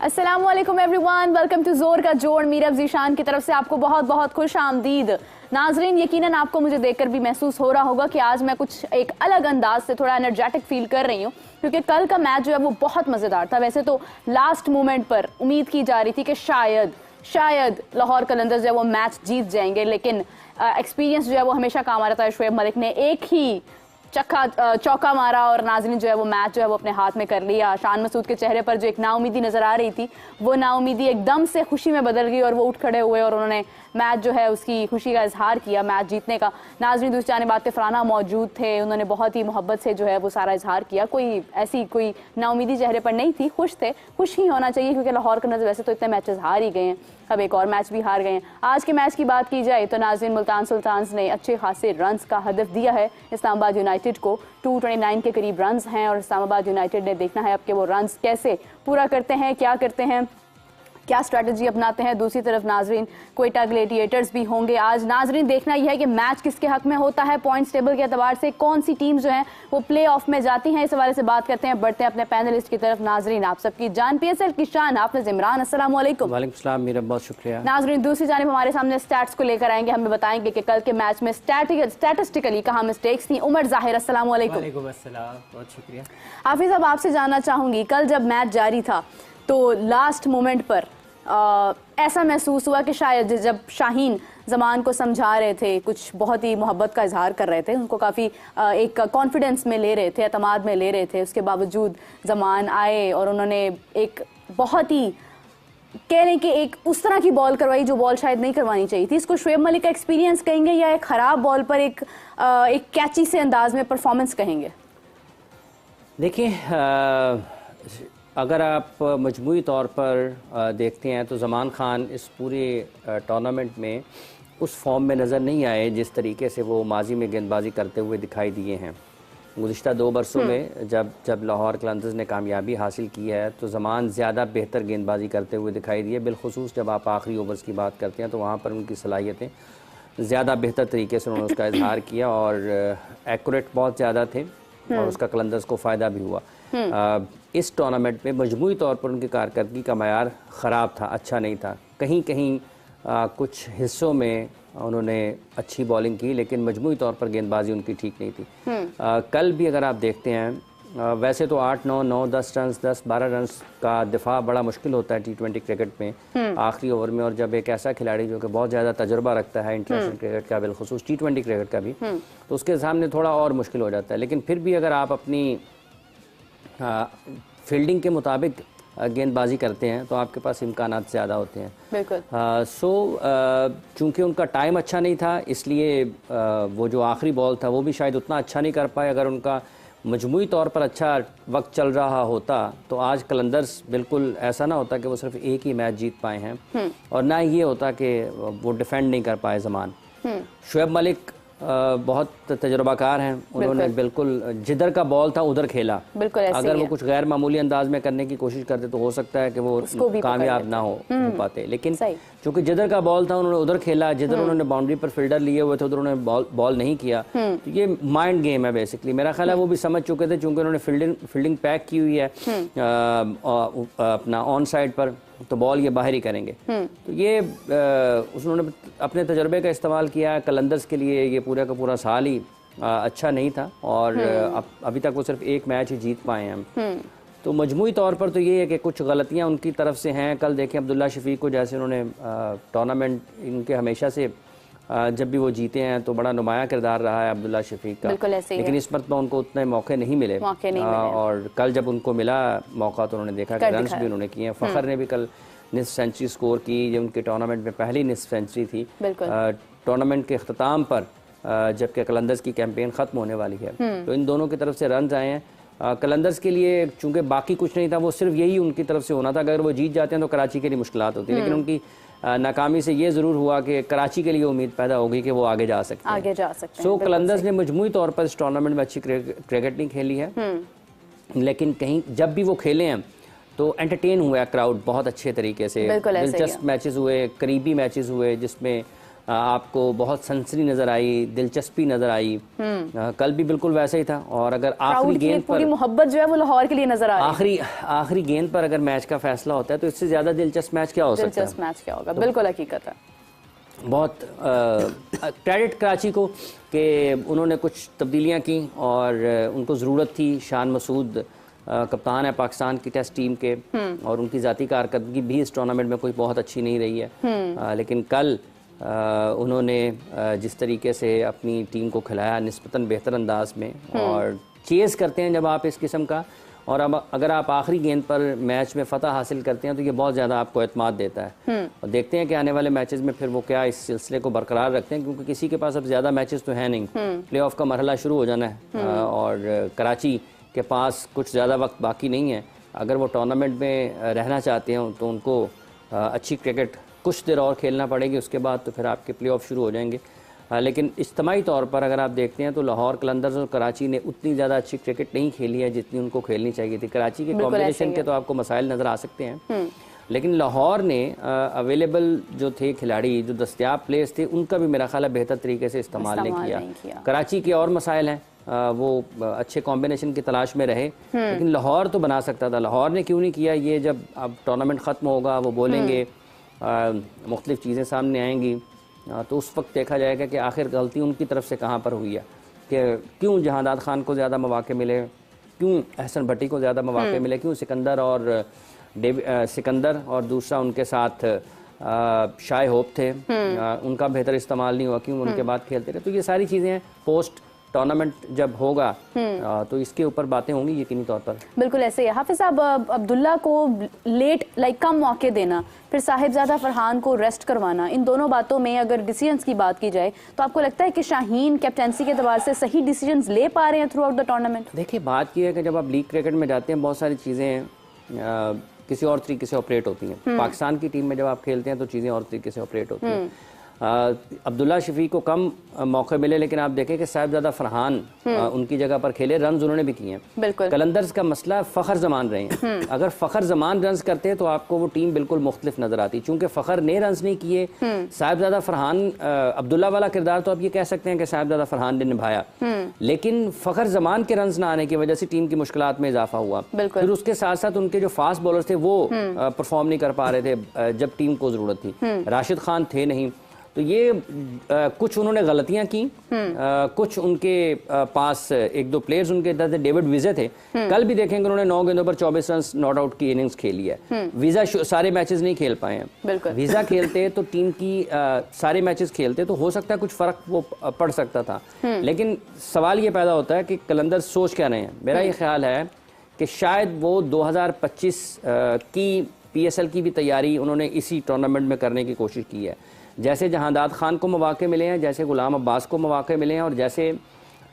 अस्सलामुअलैकुम everyone, welcome to जोर का जोड़। मीरब जीशान की तरफ से आपको बहुत बहुत खुश आमदीद। नाजरीन, यकीनन आपको मुझे देखकर भी महसूस हो रहा होगा कि आज मैं कुछ एक अलग अंदाज से थोड़ा एनर्जेटिक फील कर रही हूँ, क्योंकि कल का मैच जो है वो बहुत मज़ेदार था। वैसे तो लास्ट मोमेंट पर उम्मीद की जा रही थी कि शायद लाहौर कलंदर्स जो है वो मैच जीत जाएंगे, लेकिन एक्सपीरियंस जो है वो हमेशा काम आ रहा था। शोएब मलिक ने एक ही चौका मारा और नाज़रीन जो है वो मैच जो है वो अपने हाथ में कर लिया। शान मसूद के चेहरे पर जो एक नाउमीदी नजर आ रही थी, वो नाउमीदी एकदम से खुशी में बदल गई और वो उठ खड़े हुए और उन्होंने मैच जो है उसकी खुशी का इजहार किया, मैच जीतने का। नाज़रीन दूसरी जानिब बात फराना मौजूद थे, उन्होंने बहुत ही मोहब्बत से जो है वो सारा इजहार किया। कोई नाउमीदी चेहरे पर नहीं थी, खुश थे। खुश ही होना चाहिए, क्योंकि लाहौर के नजर वैसे तो इतने मैचेस हार ही गए हैं, अब एक और मैच भी हार गए हैं। आज के मैच की बात की जाए तो नाज़रीन मुल्तान सुल्तान्स ने अच्छे खासे रन्स का हदफ दिया है इस्लामाबाद यूनाइटेड को। 229 के करीब रन्स हैं और इस्लामाबाद यूनाइटेड ने देखना है अब कि वो रन्स कैसे पूरा करते हैं, क्या करते हैं, क्या स्ट्रैटेजी अपनाते हैं। दूसरी तरफ नाजरीन क्वेटा ग्लेडिएटर्स भी होंगे आज। नाजरीन देखना यह है कि मैच किसके हक में होता है, पॉइंट्स टेबल के एतबार से कौन सी टीम जो है वो प्ले ऑफ में जाती हैं। इस हवाले से बात करते हैं, बढ़ते हैं अपने पैनलिस्ट की तरफ। नाजरीन आप सबकी जान PSL की शान हाफिज इमरान, अस्सलाम वालेकुम। वालेकुम सलाम मीरा, बहुत शुक्रिया। नाजरीन दूसरी जानिब हमारे सामने स्टैट्स को लेकर आएंगे, हमें बताएंगे कि कल के मैच में स्टैटिस्टिकली कहाँ मिस्टेक्स थी। उमर जाहिर, अस्सलाम वालेकुम। वालेकुम अस्सलाम, बहुत शुक्रिया। हाफिज, अब आपसे जानना चाहूंगी, कल जब मैच जारी था तो लास्ट मोमेंट पर ऐसा महसूस हुआ कि शायद जब शाहीन जमान को समझा रहे थे, कुछ बहुत ही मोहब्बत का इजहार कर रहे थे, उनको काफ़ी एक कॉन्फिडेंस में ले रहे थे, एतमाद में ले रहे थे, उसके बावजूद जमान आए और उन्होंने एक बहुत ही कह रहे हैं कि एक उस तरह की बॉल करवाई जो बॉल शायद नहीं करवानी चाहिए थी। इसको शोएब मलिक का एक्सपीरियंस कहेंगे या एक ख़राब बॉल पर एक कैची से अंदाज में परफॉर्मेंस कहेंगे? देखिए, अगर आप मजमूई तौर पर देखते हैं तो ज़मान खान इस पूरे टूर्नामेंट में उस फॉर्म में नज़र नहीं आए जिस तरीके से वो माजी में गेंदबाजी करते हुए दिखाई दिए हैं। गुज़िश्ता 2 बरसों में जब लाहौर कलंदर्स ने कामयाबी हासिल की है तो ज़मान ज़्यादा बेहतर गेंदबाजी करते हुए दिखाई दिए। बिलखुसूस जब आप आखिरी ओवर्स की बात करते हैं तो वहाँ पर उनकी सलाहियतें ज़्यादा बेहतर तरीके से उन्होंने उसका इजहार किया और एक्यूरेट बहुत ज़्यादा थे और उसका कलंदर्स को फ़ायदा भी हुआ। इस टूर्नामेंट में मजमूई तौर पर उनकी कारकर्दगी का मयार ख़राब था, अच्छा नहीं था। कहीं कहीं कुछ हिस्सों में उन्होंने अच्छी बॉलिंग की, लेकिन मजमूई तौर पर गेंदबाजी उनकी ठीक नहीं थी। कल भी अगर आप देखते हैं, वैसे तो 8, 9, 9, 10 रन, 10, 12 रन का दिफा बड़ा मुश्किल होता है T20 क्रिकेट में आखिरी ओवर में, और जब एक ऐसा खिलाड़ी जो कि बहुत ज़्यादा तजुर्बा रखता है इंटरनेशनल क्रिकेट का, बिलखुसूस T20 क्रिकेट का भी, तो उसके सामने थोड़ा और मुश्किल हो जाता है। लेकिन फिर भी अगर आप अपनी फील्डिंग के मुताबिक गेंदबाजी करते हैं तो आपके पास इम्कानात ज़्यादा होते हैं। बिल्कुल। चूँकि उनका टाइम अच्छा नहीं था, इसलिए वो जो आखिरी बॉल था वो भी शायद उतना अच्छा नहीं कर पाए। अगर उनका मजमूई तौर पर अच्छा वक्त चल रहा होता तो आज कलंदर्स बिल्कुल ऐसा ना होता कि वो सिर्फ एक ही मैच जीत पाए हैं, और ना ये होता कि वो डिफेंड नहीं कर पाए ज़मान। शोएब मलिक बहुत तजुर्बाकार हैं, उन्होंने बिल्कुल जिधर का बॉल था उधर खेला। अगर वो कुछ गैर मामूली अंदाज में करने की कोशिश करते तो हो सकता है कि वो कामयाब ना हो पाते, लेकिन चूंकि जिधर का बॉल था उन्होंने उधर खेला, जिधर उन्होंने बाउंड्री पर फील्डर लिए हुए थे उधर उन्होंने बॉल नहीं किया। तो ये माइंड गेम है बेसिकली। मेरा ख्याल है वो भी समझ चुके थे, चूंकि उन्होंने फील्डिंग पैक की हुई है अपना ऑन साइड पर, तो बॉल ये बाहर ही करेंगे। तो ये उन्होंने अपने तजर्बे का इस्तेमाल किया। कलंदर्स के लिए ये पूरा का पूरा साल ही अच्छा नहीं था और अभी तक वो सिर्फ एक मैच ही जीत पाए हैं हम। तो मजमूई तौर पर तो ये है कि कुछ गलतियां उनकी तरफ से हैं। कल देखें अब्दुल्ला शफीक को, जैसे उन्होंने टूर्नामेंट इनके हमेशा से जब भी वो जीते हैं तो बड़ा नुमाया किरदार रहा है अब्दुल्ला शफीक का, लेकिन इस मरतबा उनको उतने मौके नहीं मिले। और कल जब उनको मिला मौका तो उन्होंने देखा कि रन्स भी उन्होंने किए हैं। फ़खर ने भी कल निस्फ सेंचुरी स्कोर की, ये उनके टूर्नामेंट में पहली निस्फ सेंचुरी थी टूर्नामेंट के अख्ताम पर, जबकि कलंदर्स की कैंपेन ख़त्म होने वाली है। तो इन दोनों की तरफ से रन्स आए हैं। कलंदर्स के लिए चूँकि बाकी कुछ नहीं था, वो सिर्फ यही उनकी तरफ से होना था। अगर वो जीत जाते हैं तो कराची के लिए मुश्किलात होती है, लेकिन उनकी नाकामी से ये ज़रूर हुआ कि कराची के लिए उम्मीद पैदा होगी कि वो आगे जा सकते हैं। सो कलंदर्स ने मजमूई तौर पर इस टूर्नामेंट में अच्छी क्रिकेट नहीं खेली है, लेकिन कहीं जब भी वो खेले हैं तो एंटरटेन हुआ क्राउड बहुत अच्छे तरीके से। दिलचस्प मैचेस हुए, करीबी मैचेस हुए, जिसमें आपको बहुत सनसनी नजर आई, दिलचस्पी नजर आई। कल भी बिल्कुल वैसे ही था। और अगर आखिरी गेंद पर पूरी मोहब्बत जो है वो लाहौर के लिए नजर आ रही है। आखिरी गेंद पर अगर मैच का फैसला होता है तो इससे ज्यादा दिलचस्प मैच क्या हो सकता है? दिलचस्प मैच क्या होगा, बिल्कुल हकीकत है। बहुत क्रेडिट कराची को कि उन्होंने कुछ तब्दीलियां की और उनको ज़रूरत थी। शान मसूद कप्तान है पाकिस्तान की टेस्ट टीम के, और उनकी ज़ाती कारकर्दगी भी इस टूर्नामेंट में कोई बहुत अच्छी नहीं रही है। लेकिन कल उन्होंने जिस तरीके से अपनी टीम को खिलाया निस्बतन बेहतर अंदाज में, और चेज़ करते हैं जब आप इस किस्म का, और अब अगर आप आखिरी गेंद पर मैच में फतह हासिल करते हैं तो ये बहुत ज़्यादा आपको एतमाद देता है। और देखते हैं कि आने वाले मैचेस में फिर वो क्या इस सिलसिले को बरकरार रखते हैं, क्योंकि किसी के पास अब ज़्यादा मैचेस तो है नहीं, प्ले ऑफ का मरहला शुरू हो जाना है और कराची के पास कुछ ज़्यादा वक्त बाकी नहीं है। अगर वो टूर्नामेंट में रहना चाहते हैं तो उनको अच्छी क्रिकेट कुछ देर और खेलना पड़ेगी, उसके बाद तो फिर आपके प्ले ऑफ शुरू हो जाएंगे। लेकिन इज्तिमाई तौर पर अगर आप देखते हैं तो लाहौर कलंदर्स और कराची ने उतनी ज़्यादा अच्छी क्रिकेट नहीं खेली है जितनी उनको खेलनी चाहिए थी। कराची के कॉम्बिनेशन के तो आपको मसाइल नज़र आ सकते हैं, लेकिन लाहौर ने अवेलेबल जो थे खिलाड़ी, जो दस्तियाब प्लेयर्स थे, उनका भी मेरा ख्याल है बेहतर तरीके से इस्तेमाल नहीं किया। कराची के और मसाइल हैं, वो अच्छे कॉम्बिनेशन की तलाश में रहे, लेकिन लाहौर तो बना सकता था। लाहौर ने क्यों नहीं किया? ये जब अब टूर्नामेंट ख़त्म होगा वो बोलेंगे, मुख्तलिफ चीज़ें सामने आएंगी, तो उस वक्त देखा जाएगा कि आखिर गलती उनकी तरफ से कहाँ पर हुई है, कि क्यों जहांदाद खान को ज़्यादा मौके मिले, क्यों अहसन भट्टी को ज़्यादा मौके मिले, क्यों सिकंदर और दूसरा उनके साथ शाय होप थे, उनका बेहतर इस्तेमाल नहीं हुआ, क्यों उनके बाद खेलते रहे। तो ये सारी चीज़ें पोस्ट टूर्नामेंट जब होगा तो इसके ऊपर बातें होंगी यकीनी तौर पर। बिल्कुल ऐसे ही। हाफिज साहब, अब्दुल्ला को लेट कम मौके देना, फिर साहिबजादा फरहान को रेस्ट करवाना, इन दोनों बातों में अगर डिसीजंस की बात की जाए तो आपको लगता है कि शाहीन कैप्टेंसी के एतबार से सही डिसीजंस ले पा रहे हैं थ्रू आउट द टूर्नामेंट? देखिए, बात यह है कि जब आप लीग क्रिकेट में जाते हैं बहुत सारी चीज़ें किसी और तरीके से ऑपरेट होती हैं। पाकिस्तान की टीम में जब आप खेलते हैं तो चीज़ें और तरीके से ऑपरेट होती हैं। अब्दुल्ला शफी को कम मौके मिले, लेकिन आप देखें कि साहिबजादा फरहान उनकी जगह पर खेले, रन उन्होंने भी किए हैं। कलंदर्स का मसला फ़खर जमान रहे हैं। अगर फ़खर जमान रन करते तो आपको वो टीम बिल्कुल मुख्तलिफ नजर आती। चूंकि फ़खर ने रन नहीं किए, साहिबजादा फरहान, अब्दुल्ला वाला किरदार तो आप ये कह सकते हैं कि साहिबजादा फरहान ने निभाया, लेकिन फ़खर जमान के रन ना आने की वजह से टीम की मुश्किलात में इजाफा हुआ। फिर उसके साथ साथ उनके जो फास्ट बॉलर्स थे वो परफॉर्म नहीं कर पा रहे थे जब टीम को जरूरत थी। राशिद खान थे नहीं, तो ये कुछ उन्होंने गलतियां की। कुछ उनके पास एक दो प्लेयर्स उनके इधर थे, डेविड विज़ा थे, कल भी देखेंगे उन्होंने 9 गेंदों पर 24 रन नॉट आउट की इनिंग्स खेली है। विज़ा सारे मैचेस नहीं खेल पाए हैं। विज़ा खेलते तो टीम की सारे मैचेस खेलते तो हो सकता है कुछ फर्क वो पड़ सकता था, लेकिन सवाल ये पैदा होता है कि कलंदर सोच क्या रहे हैं। मेरा ये ख्याल है कि शायद वो 2025 की PSL की भी तैयारी उन्होंने इसी टूर्नामेंट में करने की कोशिश की है। जैसे जहांदाद खान को मौके मिले हैं, जैसे गुलाम अब्बास को मौके मिले हैं, और जैसे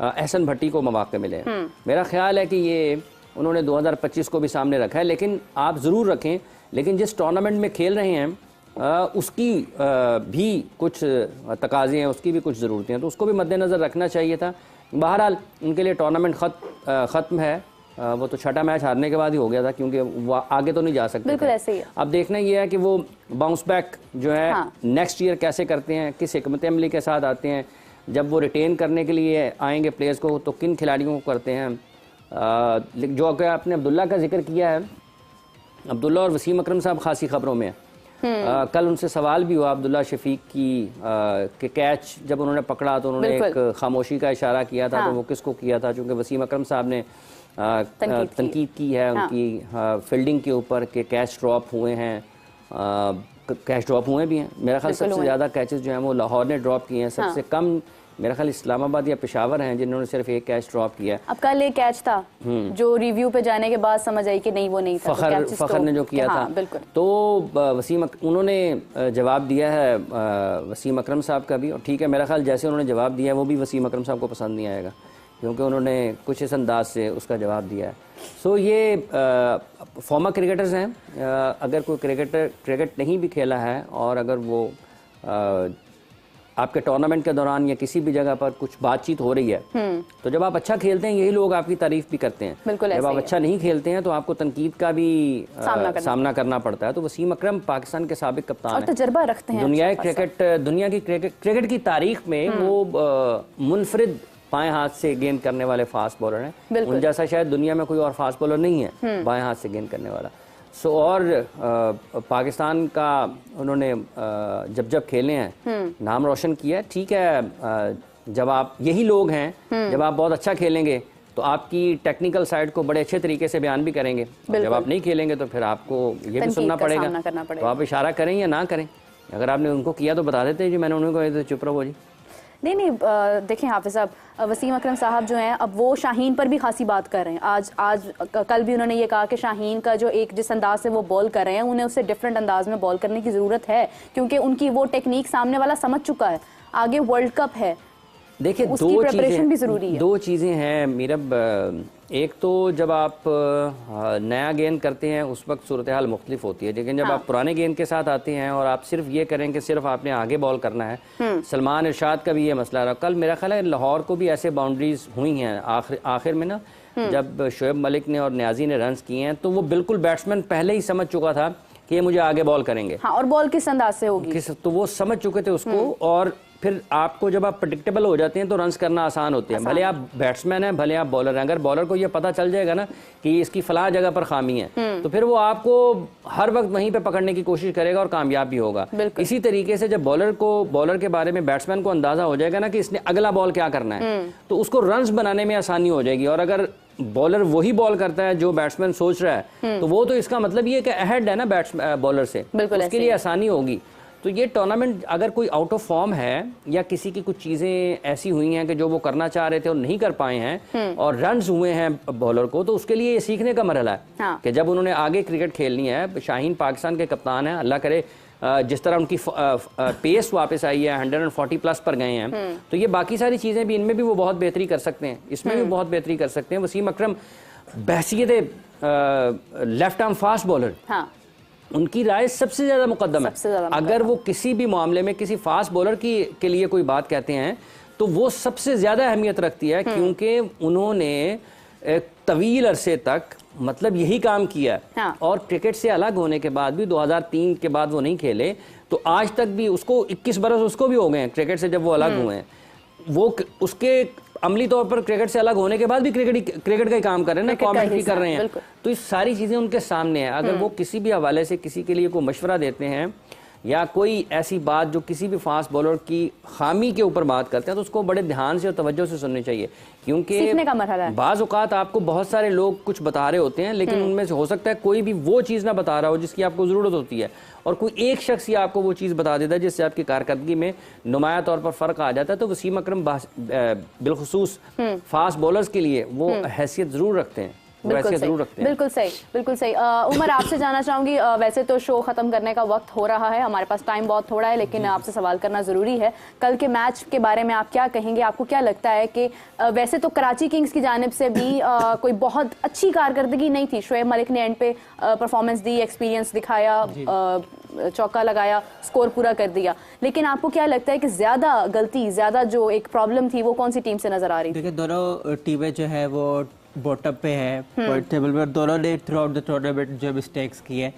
अहसन भट्टी को मौके मिले हैं, मेरा ख्याल है कि ये उन्होंने 2025 को भी सामने रखा है। लेकिन आप ज़रूर रखें, लेकिन जिस टूर्नामेंट में खेल रहे हैं उसकी भी कुछ तकाज़े हैं, उसकी भी कुछ ज़रूरतें हैं, तो उसको भी मद्देनज़र रखना चाहिए था। बहरहाल उनके लिए टूर्नामेंट ख़त्म है। वो तो छठा मैच हारने के बाद ही हो गया था, क्योंकि वो आगे तो नहीं जा सकते। बिल्कुल ऐसे ही है। अब देखना ये है कि वो बाउंस बैक जो है नेक्स्ट ईयर कैसे करते हैं, किस हिकमत अमली के साथ आते हैं, जब वो रिटेन करने के लिए आएंगे प्लेयर्स को तो किन खिलाड़ियों को करते हैं। जो अगर आपने अब्दुल्ला का जिक्र किया है, अब्दुल्ला और वसीम अकरम साहब खासी खबरों में कल उनसे सवाल भी हुआ अब्दुल्ला शफीक की कि कैच जब उन्होंने पकड़ा तो उन्होंने एक खामोशी का इशारा किया था। तो वो किसको किया था? चूँकि वसीम अकरम साहब ने तनकीद की है उनकी फील्डिंग के ऊपर कि कैच ड्रॉप हुए हैं, कैच ड्रॉप हुए भी हैं। मेरा ख्याल सबसे ज़्यादा कैचेस जो हैं वो लाहौर ने ड्रॉप किए हैं। सबसे कम मेरा ख्याल इस्लामाबाद या पेशावर हैं जिन्होंने सिर्फ एक कैच ड्रॉप किया है। अब कल एक कैच था जो रिव्यू पे जाने के बाद समझ आई कि नहीं वो नहीं था, फ़खर ने जो किया था। बिल्कुल। तो वसीम उन्होंने जवाब दिया है वसीम अकरम साहब का भी, और ठीक है, मेरा ख्याल जैसे उन्होंने जवाब दिया है वो भी वसीम अकरम साहब को पसंद नहीं आएगा, क्योंकि उन्होंने कुछ इस अंदाज से उसका जवाब दिया है। सो ये फॉर्मर क्रिकेटर्स हैं। अगर कोई क्रिकेट नहीं भी खेला है और अगर वो आपके टूर्नामेंट के दौरान या किसी भी जगह पर कुछ बातचीत हो रही है, तो जब आप अच्छा खेलते हैं यही लोग आपकी तारीफ भी करते हैं। जब आप अच्छा नहीं खेलते हैं तो आपको तनकीद का भी सामना करना पड़ता है। तो वसीम अकरम पाकिस्तान के साबिक कप्तान हैं, तजुर्बा रखते हैं, दुनिया की क्रिकेट की तारीख में वो मुनफरिद बाएं हाथ से गेंद करने वाले फास्ट बॉलर हैं। उन जैसा शायद दुनिया में कोई और फास्ट बॉलर नहीं है बाएं हाथ से गेंद करने वाला। और पाकिस्तान का उन्होंने जब खेले हैं नाम रोशन किया है। ठीक है, जब आप यही लोग हैं, जब आप बहुत अच्छा खेलेंगे तो आपकी टेक्निकल साइड को बड़े अच्छे तरीके से बयान भी करेंगे। जब आप नहीं खेलेंगे तो फिर आपको ये भी सुनना पड़ेगा। तो आप इशारा करें या ना करें, अगर आपने उनको किया तो बता देते हैं जी मैंने उनको कहा तो चुप रहो जी। नहीं, देखें हाफिज साहब, वसीम अकरम साहब जो हैं अब वो शाहीन पर भी खासी बात कर रहे हैं। आज कल भी उन्होंने ये कहा कि शाहीन का जो एक जिस अंदाज से वो बॉल कर रहे हैं उन्हें उससे डिफरेंट अंदाज में बॉल करने की ज़रूरत है, क्योंकि उनकी वो टेक्निक सामने वाला समझ चुका है। आगे वर्ल्ड कप है, देखिए दो चीज़ें हैं मीरब। एक तो जब आप नया गेंद करते हैं उस वक्त सूरत हाल मुख्तलिफ होती है, लेकिन जब आप पुराने गेंद के साथ आते हैं और आप सिर्फ ये करें कि सिर्फ आपने आगे बॉल करना है। सलमान इरशाद का भी ये मसला रहा। कल मेरा ख्याल है लाहौर को भी ऐसे बाउंड्रीज हुई हैं आखिर में ना, जब शोएब मलिक ने और न्याजी ने रन्स किए हैं तो वो बिल्कुल बैट्समैन पहले ही समझ चुका था कि ये मुझे आगे बॉल करेंगे। और बॉल किस अंदाज से होगी तो वो समझ चुके थे उसको। और फिर आपको जब आप प्रेडिक्टेबल हो जाते हैं तो रन्स करना आसान होते हैं। भले आप बैट्समैन हैं, भले आप बॉलर हैं, अगर बॉलर को ये पता चल जाएगा ना कि इसकी फलां जगह पर खामी है तो फिर वो आपको हर वक्त वहीं पे पकड़ने की कोशिश करेगा और कामयाब भी होगा। इसी तरीके से जब बॉलर के बारे में बैट्समैन को अंदाजा हो जाएगा ना कि इसने अगला बॉल क्या करना है तो उसको रन्स बनाने में आसानी हो जाएगी। और अगर बॉलर वही बॉल करता है जो बैट्समैन सोच रहा है तो वो तो इसका मतलब ये कि अहेड है ना बॉलर से, उसके लिए आसानी होगी। तो ये टूर्नामेंट अगर कोई आउट ऑफ फॉर्म है या किसी की कुछ चीज़ें ऐसी हुई हैं कि जो वो करना चाह रहे थे और नहीं कर पाए हैं और रन्स हुए हैं बॉलर को, तो उसके लिए ये सीखने का मरहला है कि जब उन्होंने आगे क्रिकेट खेलनी है। शाहीन पाकिस्तान के कप्तान हैं, अल्लाह करे जिस तरह उनकी पेस वापस आई है 140 प्लस पर गए हैं, तो ये बाकी सारी चीज़ें भी इनमें भी वो बहुत बेहतरी कर सकते हैं, इसमें भी बहुत बेहतरी कर सकते हैं। वसीम अकरम बहसियत लेफ्ट आर्म फास्ट बॉलर, उनकी राय सबसे ज्यादा मुकद्दम है। अगर वो किसी भी मामले में किसी फास्ट बॉलर के लिए कोई बात कहते हैं तो वो सबसे ज्यादा अहमियत रखती है, क्योंकि उन्होंने एक तवील अरसे तक मतलब यही काम किया। और क्रिकेट से अलग होने के बाद भी 2003 के बाद वो नहीं खेले, तो आज तक भी उसको 21 बरस उसको भी हो गए हैं क्रिकेट से जब वो अलग हुए हैं। वो उसके अमली तौर पर क्रिकेट से अलग होने के बाद भी क्रिकेट का ही काम कर रहे हैं ना, कमेंट्री कर रहे हैं। तो ये सारी चीजें उनके सामने हैं। अगर वो किसी भी हवाले से किसी के लिए कोई मशवरा देते हैं या कोई ऐसी बात जो किसी भी फास्ट बॉलर की खामी के ऊपर बात करते हैं तो उसको बड़े ध्यान से और तवज्जो से सुननी चाहिए, क्योंकि बाज़ औक़ात आपको बहुत सारे लोग कुछ बता रहे होते हैं लेकिन उनमें से हो सकता है कोई भी वो चीज़ ना बता रहा हो जिसकी आपको ज़रूरत होती है, और कोई एक शख्स ही आपको वो चीज़ बता देता है जिससे आपकी कारकर्दगी में नुमाया तौर पर फ़र्क आ जाता है। तो वसीम अकरम बिलखुसूस फास्ट बॉलर्स के लिए वो हैसियत ज़रूर रखते हैं, बिल्कुल सही, बिल्कुल सही। उमर, आपसे जानना चाहूंगी, वैसे तो शो खत्म करने का वक्त हो रहा है, हमारे पास टाइम बहुत थोड़ा है, लेकिन आपसे सवाल करना जरूरी है। कल के मैच के बारे में आप क्या कहेंगे? आपको क्या लगता है कि वैसे तो कराची किंग्स की जानिब से भी कोई बहुत अच्छी कारकर्दगी नहीं थी, शोएब मलिक ने एंड पे परफॉर्मेंस दी, एक्सपीरियंस दिखाया, चौका लगाया, स्कोर पूरा कर दिया, लेकिन आपको क्या लगता है कि ज्यादा गलती, ज्यादा जो एक प्रॉब्लम थी वो कौन सी टीम से नजर आ रही थी? देखिए, दोनों टीमें जो है वो बॉटम पे है पॉइंट टेबल में, दोनों ने थ्रू आउट द टूर्नामेंट जो मिस्टेक्स किए।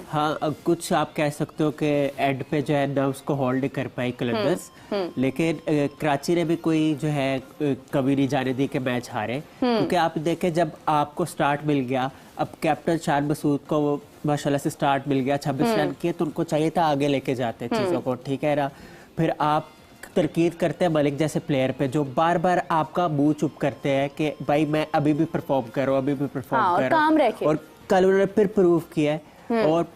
हाँ, कुछ आप कह सकते हो कि एंड पे जो है नर्व्स को होल्ड नहीं कर पाई कलंदर्स, लेकिन कराची ने भी कोई जो है कभी नहीं जाने दी कि मैच हारे, क्योंकि आप देखें जब आपको स्टार्ट मिल गया, अब कैप्टन शान मसूद को माशाल्लाह से स्टार्ट मिल गया, 26 रन किए, तो उनको चाहिए था आगे लेके जाते चीज़ों को, ठीक है ना। फिर आप तरकीद करते हैं मलिक जैसे प्लेयर पे जो बार बार आपका मुंह चुप करते हैं कि भाई मैं अभी भी परफॉर्म कर रहा हूँ, अभी भी परफॉर्म कर रहा हूँ, और कल उन्होंने फिर प्रूव किया है। और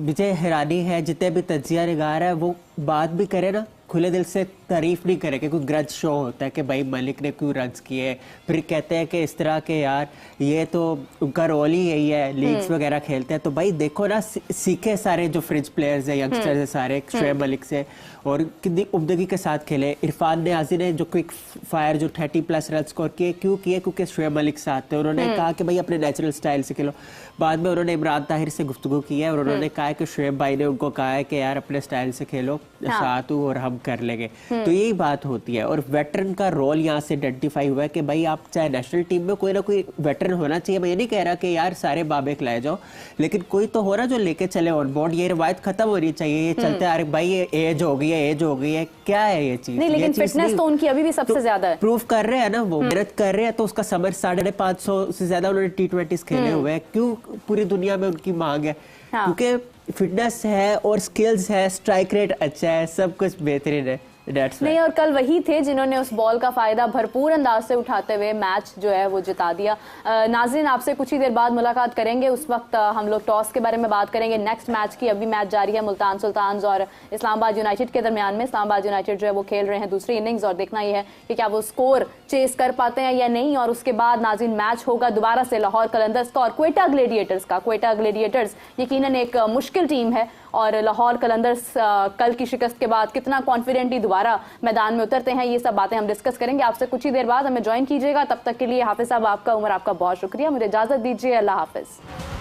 मुझे हैरानी है जितने भी तजिया निगार है वो बात भी करे ना, खुले दिल से तारीफ नहीं करे, कोई ग्रज शो होता है कि भाई मलिक ने क्यों रन्स किए, फिर कहते हैं कि इस तरह के यार ये तो उनका रोल ही यही है, लीग्स वगैरह खेलते हैं। तो भाई देखो ना, सीखे सारे जो फ्रिज प्लेयर्स हैं, यंगस्टर्स हैं सारे, शोएब मलिक से, और कितनी उम्दगी के साथ खेले। इरफान नियाज़ी ने जो क्विक फायर जो 30+ रन स्कोर किए, क्यों किए? क्योंकि शोएब मलिक साथ थे, उन्होंने कहा कि भाई अपने नेचुरल स्टाइल से खेलो। बाद में उन्होंने इमरान ताहिर से गुफ्तगू की है और उन्होंने कहा कि शोएब भाई ने उनको कहा है कि यार अपने स्टाइल से खेलो, साथ हूँ और हम कर लेंगे। तो यही बात होती है। और वेटरन का रोल यहाँ से आइडेंटिफाई हुआ है कि भाई आप चाहे नेशनल टीम में कोई ना कोई वेटरन होना चाहिए। मैं ये नहीं कह रहा कि यार सारे बाबे खिलाए जाओ, लेकिन कोई तो हो रहा जो लेके चले ऑन बोर्ड। ये रवायत खत्म होनी चाहिए। ये चलते आ रहे भाई ये एज हो गई है, एज हो गई है, क्या है ये चीज? नहीं, लेकिन फिटनेस तो उनकी अभी भी सबसे ज्यादा है। प्रूफ कर रहे हैं ना, वो मेहनत कर रहे हैं, तो उसका समर 550 से ज्यादा उन्होंने T20 खेले हुए हैं। क्यों पूरी दुनिया में उनकी मांग है? क्योंकि फिटनेस है और स्किल्स है, स्ट्राइक रेट अच्छा है, सब कुछ बेहतरीन है। नहीं, और कल वही थे जिन्होंने उस बॉल का फायदा भरपूर अंदाज से उठाते हुए मैच जो है वो जिता दिया। नाज़रीन, आपसे कुछ ही देर बाद मुलाकात करेंगे। उस वक्त हम लोग टॉस के बारे में बात करेंगे, नेक्स्ट मैच की। अभी मैच जारी है मुल्तान सुल्तान्स और इस्लामाबाद यूनाइटेड के दरमियान में। इस्लामाबाद यूनाइटेड जो है वो खेल रहे हैं दूसरी इनिंग्स, और देखना यह है कि क्या वो स्कोर चेस कर पाते हैं या नहीं। और उसके बाद नाज़रीन मैच होगा दोबारा से लाहौर कलंदर्स का और क्वेटा ग्लेडिएटर्स का। क्वेटा ग्लेडिएटर्स यकीनन एक मुश्किल टीम है, और लाहौर कलंदर्स कल की शिकस्त के बाद कितना कॉन्फिडेंटली दोबारा मैदान में उतरते हैं, ये सब बातें हम डिस्कस करेंगे आपसे कुछ ही देर बाद। हमें ज्वाइन कीजिएगा, तब तक के लिए हाफिज साहब आपका, उमर आपका बहुत शुक्रिया। मुझे इजाजत दीजिए, अल्लाह हाफिज।